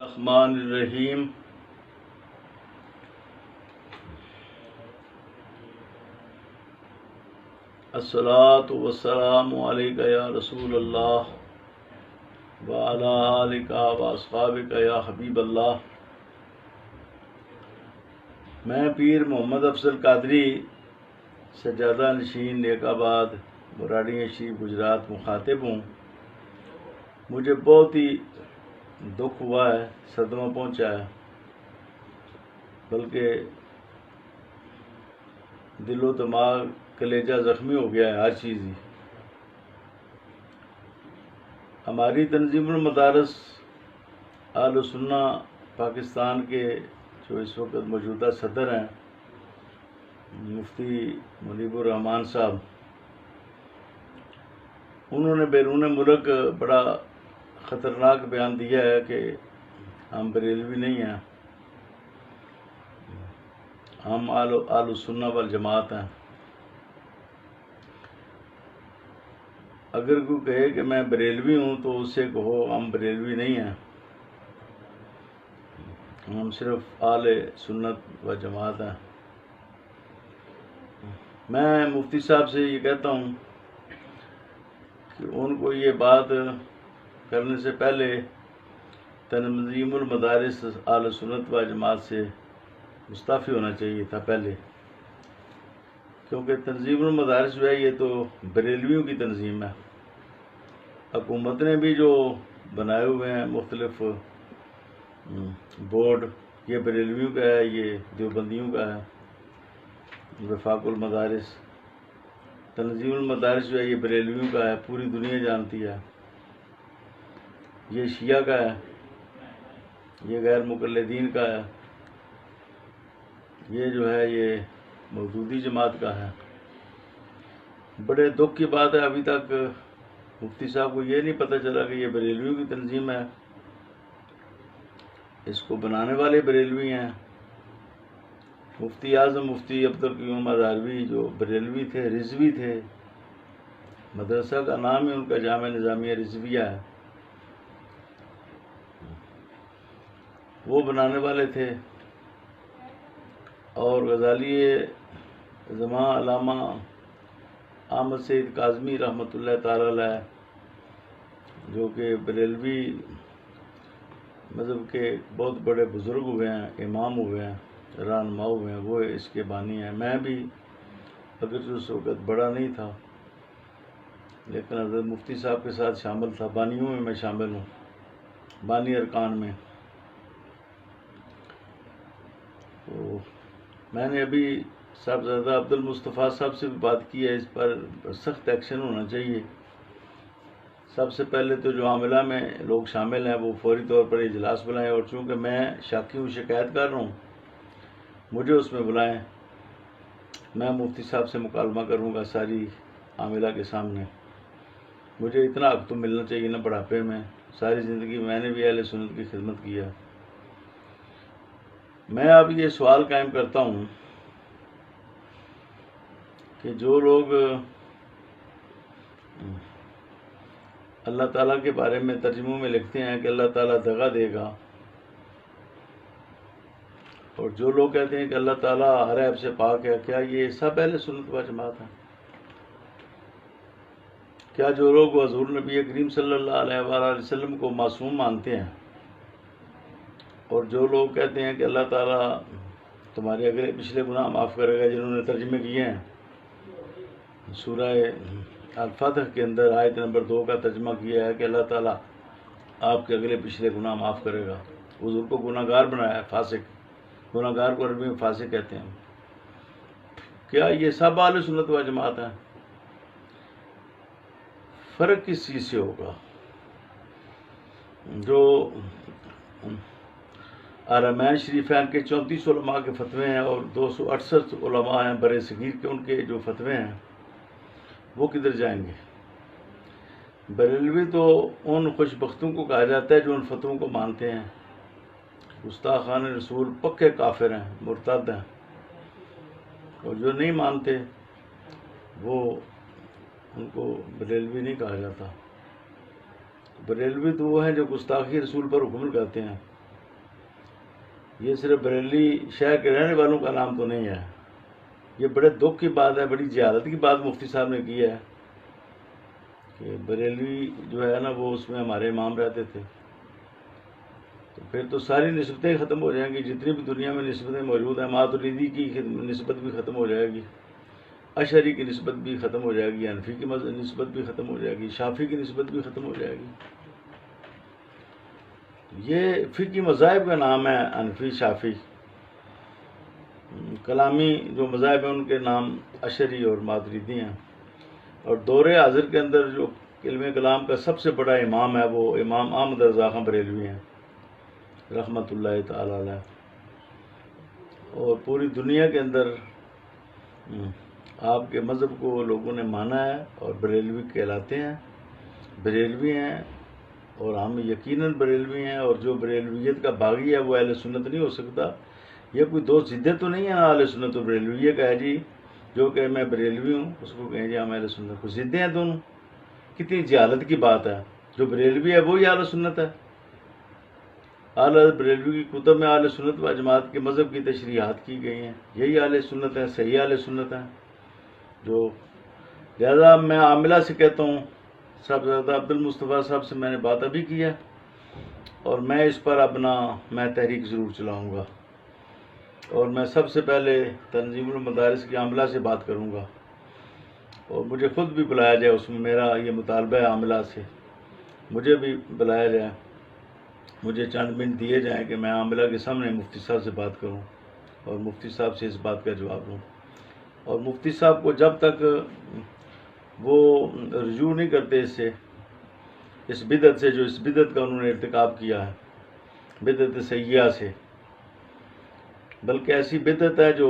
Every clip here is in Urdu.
الرحمن الرحیم الصلاۃ والسلام علیک یا رسول اللہ وعلی آلک واصحابک یا حبیب اللہ۔ میں پیر محمد افضل قادری سجادہ نشین نیک آباد براڑی شریف گجرات مخاطب ہوں۔ مجھے بہت ہی دکھ ہوا ہے، صدمہ پہنچا ہے، بلکہ دل و دماغ کلیجہ زخمی ہو گیا ہے ہر چیز ہی۔ ہماری تنظیم المدارس اہل سنہ پاکستان کے جو اس وقت موجودہ صدر ہیں مفتی منیب الرحمان صاحب، انہوں نے بیرون ملک بڑا خطرناک بیان دیا ہے کہ ہم بریلوی نہیں ہیں، ہم اہل سنہ والجماعت ہیں۔ اگر کوئی کہے کہ میں بریلوی ہوں تو اس سے کہو ہم بریلوی نہیں ہیں، ہم صرف اہل سنت و جماعت ہیں۔ میں مفتی صاحب سے یہ کہتا ہوں کہ ان کو یہ بات کرنے سے پہلے تنظیم المدارس اہل سنت و جماعت سے مستعفی ہونا چاہیے تھا پہلے، کیونکہ تنظیم المدارس جو ہے یہ تو بریلویوں کی تنظیم ہے۔ حکومت نے بھی جو بنائے ہوئے ہیں مختلف بورڈ، یہ بریلویوں کا ہے، یہ دیوبندیوں کا ہے۔ وفاق المدارس، تنظیم المدارس جو ہے یہ بریلویوں کا ہے، پوری دنیا جانتی ہے۔ یہ شیعہ کا ہے، یہ غیر مقلدین کا ہے، یہ جو ہے یہ مودودی جماعت کا ہے۔ بڑے دکھ کی بات ہے ابھی تک مفتی صاحب کو یہ نہیں پتہ چلا کہ یہ بریلویوں کی تنظیم ہے، اس کو بنانے والے بریلوی ہیں۔ مفتی اعظم مفتی عبدالقیوم ازہروی جو بریلوی تھے، رضوی تھے، مدرسہ کا نام ہی ان کا جامعہ نظامیہ رضویہ ہے، وہ بنانے والے تھے۔ اور غزالی زماں علامہ احمد سعید کاظمی رحمۃ اللہ تعالی علیہ، جو کہ بریلوی مذہب کے بہت بڑے بزرگ ہوئے ہیں، امام ہوئے ہیں، رہنما ہوئے ہیں، وہ اس کے بانی ہیں۔ میں بھی اگرچہ اس وقت بڑا نہیں تھا لیکن حضرت مفتی صاحب کے ساتھ شامل تھا، بانیوں میں میں شامل ہوں، بانی ارکان میں۔ تو میں نے ابھی صاحبزادہ عبدالمصطفیٰ صاحب سے بھی بات کی ہے، اس پر سخت ایکشن ہونا چاہیے۔ سب سے پہلے تو جو عاملہ میں لوگ شامل ہیں وہ فوری طور پر اجلاس بلائیں، اور چونکہ میں شاکی ہوں، شکایت کر رہا ہوں، مجھے اس میں بلائیں۔ میں مفتی صاحب سے مکالمہ کروں گا ساری عاملہ کے سامنے۔ مجھے اتنا حق تو ملنا چاہیے نا، بڑھاپے میں ساری زندگی میں نے بھی اہل سنت کی خدمت کیا۔ میں اب یہ سوال قائم کرتا ہوں کہ جو لوگ اللہ تعالیٰ کے بارے میں ترجموں میں لکھتے ہیں کہ اللہ تعالیٰ دغا دے گا، اور جو لوگ کہتے ہیں کہ اللہ تعالیٰ ہر عیب سے پاک ہے، کیا یہ سب اہل سنت و جماعت ہیں؟ کیا جو لوگ حضور نبی کریم صلی اللہ علیہ وآلہ وسلم کو معصوم مانتے ہیں، اور جو لوگ کہتے ہیں کہ اللہ تعالیٰ تمہارے اگلے پچھلے گناہ معاف کرے گا، جنہوں نے ترجمے کیے ہیں، سورہ الفتح کے اندر آیت نمبر 2 کا ترجمہ کیا ہے کہ اللہ تعالیٰ آپ کے اگلے پچھلے گناہ معاف کرے گا، حضور کو گناہ گار بنایا ہے، فاسق، گناہ گار کو عربی میں فاسق کہتے ہیں۔ کیا یہ سب اہل سنت و جماعت ہیں؟ فرق کس چیز سے ہوگا؟ جو حرمین شریفین کے 34 علماء کے فتوے ہیں اور 268 علماء ہیں برِ صغیر کے، ان کے جو فتوے ہیں وہ کدھر جائیں گے؟ بریلوی تو ان خوش بختوں کو کہا جاتا ہے جو ان فتووں کو مانتے ہیں۔ گستاخان رسول پکے کافر ہیں، مرتد ہیں، اور جو نہیں مانتے وہ ان کو بریلوی نہیں کہا جاتا۔ بریلوی تو وہ ہیں جو گستاخی رسول پر حکم لگاتے ہیں۔ یہ صرف بریلی شہر کے رہنے والوں کا نام تو نہیں ہے، یہ بڑے دکھ کی بات ہے، بڑی جہالت کی بات مفتی صاحب نے کی ہے کہ بریلوی جو ہے نا وہ اس میں ہمارے امام رہتے تھے، تو پھر تو ساری نسبتیں ختم ہو جائیں گی، جتنی بھی دنیا میں نسبتیں موجود ہیں، ماتریدی کی نسبت بھی ختم ہو جائے گی، اشعری کی نسبت بھی ختم ہو جائے گی، حنفی کی نسبت بھی ختم ہو جائے گی، شافعی کی نسبت بھی ختم ہو جائے گی۔ یہ فقہی مذاہب کا نام ہے حنفی، شافعی۔ کلامی جو مذاہب ہیں ان کے نام اشعری اور ماتریدی ہیں، اور دور حاضر کے اندر جو علم کلام کا سب سے بڑا امام ہے وہ امام احمد رضا خان بریلوی ہیں رحمۃ اللہ تعالی علیہ۔ اور پوری دنیا کے اندر آپ کے مذہب کو لوگوں نے مانا ہے اور بریلوی کہلاتے ہیں، بریلوی ہیں، اور ہم یقیناً بریلوی ہیں، اور جو بریلویت کا باغی ہے وہ اہل سنت نہیں ہو سکتا۔ یہ کوئی دو ضدیں تو نہیں ہیں اہل سنت و بریلوی، یہ کہے جی جو کہ میں بریلوی ہوں اس کو کہیں جی ہم اہل سنت، کوئی ضدیں ہیں دونوں؟ کتنی جہالت کی بات ہے، جو بریلوی ہے وہی اہل سنت ہے۔ اعلیٰ بریلوی کی کتب میں اہل سنت و جماعت کے مذہب کی تشریحات کی گئی ہیں، یہی اہل سنت ہیں، صحیح اہل سنت ہیں۔ جو لہذا میں عاملہ سے کہتا ہوں، صاحبزادہ عبد المصطفیٰ صاحب سے میں نے بات ابھی کی ہے، اور میں اس پر اپنا تحریک ضرور چلاؤں گا، اور میں سب سے پہلے تنظیم المدارس کی عاملہ سے بات کروں گا، اور مجھے خود بھی بلایا جائے، اس میں میرا یہ مطالبہ ہے عاملہ سے، مجھے بھی بلایا جائے، مجھے چند منٹ دیے جائیں کہ میں عاملہ کے سامنے مفتی صاحب سے بات کروں اور مفتی صاحب سے اس بات کا جواب دوں، اور مفتی صاحب کو جب تک وہ رجوع نہیں کرتے اس بدعت سے، جو اس بدعت کا انہوں نے ارتکاب کیا ہے، بدعت سیئہ سے، بلکہ ایسی بدعت ہے جو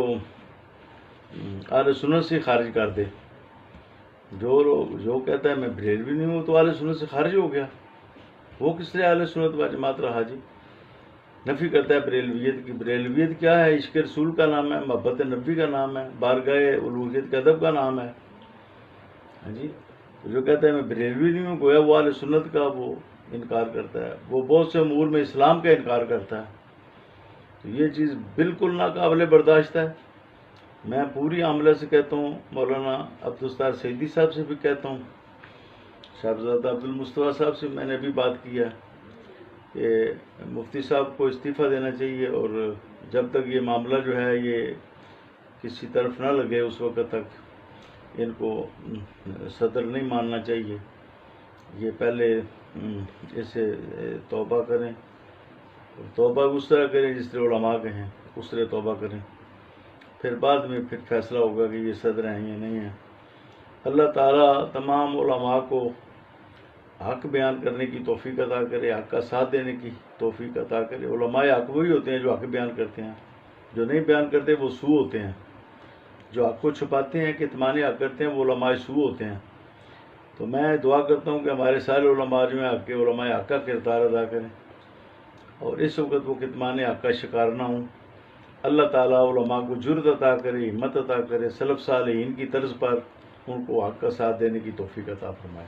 اہل سنت سے خارج کر دے۔ جو کہتا ہے میں بریلوی نہیں ہوں تو اہل سنت سے خارج ہو گیا، وہ کس لیے اہل سنت و جماعت رہا جی؟ نفی کرتا ہے بریلویت کی۔ بریلویت کیا ہے؟ عشق رسول کا نام ہے، محبت نبی کا نام ہے، بارگاہ الوہیت کے ادب کا نام ہے۔ ہاں جی، جو کہتا ہے میں بریلوی نہیں ہوں، گویا وہ اہل سنت کا وہ انکار کرتا ہے، وہ بہت سے امور میں اسلام کا انکار کرتا ہے۔ تو یہ چیز بالکل ناقابل برداشت ہے۔ میں پوری عاملہ سے کہتا ہوں، مولانا عبدالستار سعیدی صاحب سے بھی کہتا ہوں، صاحبزادہ عبد المصطفیٰ صاحب سے میں نے بھی بات کی ہے کہ مفتی صاحب کو استعفیٰ دینا چاہیے، اور جب تک یہ معاملہ جو ہے یہ کسی طرف نہ لگے اس وقت تک ان کو صدر نہیں ماننا چاہیے۔ یہ پہلے اس سے توبہ کریں، توبہ اس طرح کریں جس طرح علماء کہیں، اس طرح توبہ کریں، پھر بعد میں پھر فیصلہ ہوگا کہ یہ صدر ہیں یا نہیں ہیں۔ اللہ تعالیٰ تمام علماء کو حق بیان کرنے کی توفیق عطا کرے، حق کا ساتھ دینے کی توفیق عطا کرے۔ علماء حق وہی ہوتے ہیں جو حق بیان کرتے ہیں، جو نہیں بیان کرتے وہ سو ہوتے ہیں، جو حق کو چھپاتے ہیں، کتمان حق کرتے ہیں، وہ علماء سو ہوتے ہیں۔ تو میں دعا کرتا ہوں کہ ہمارے سارے علماء جو ہیں حق کے علماء حق کا کردار ادا کریں، اور اس وقت وہ کتمان حق کا شکار نہ ہوں۔ اللہ تعالیٰ علماء کو جرأت عطا کرے، ہمت عطا کرے، سلف صالحین کی طرز پر ان کو حق کا ساتھ دینے کی توفیق عطا فرمائے۔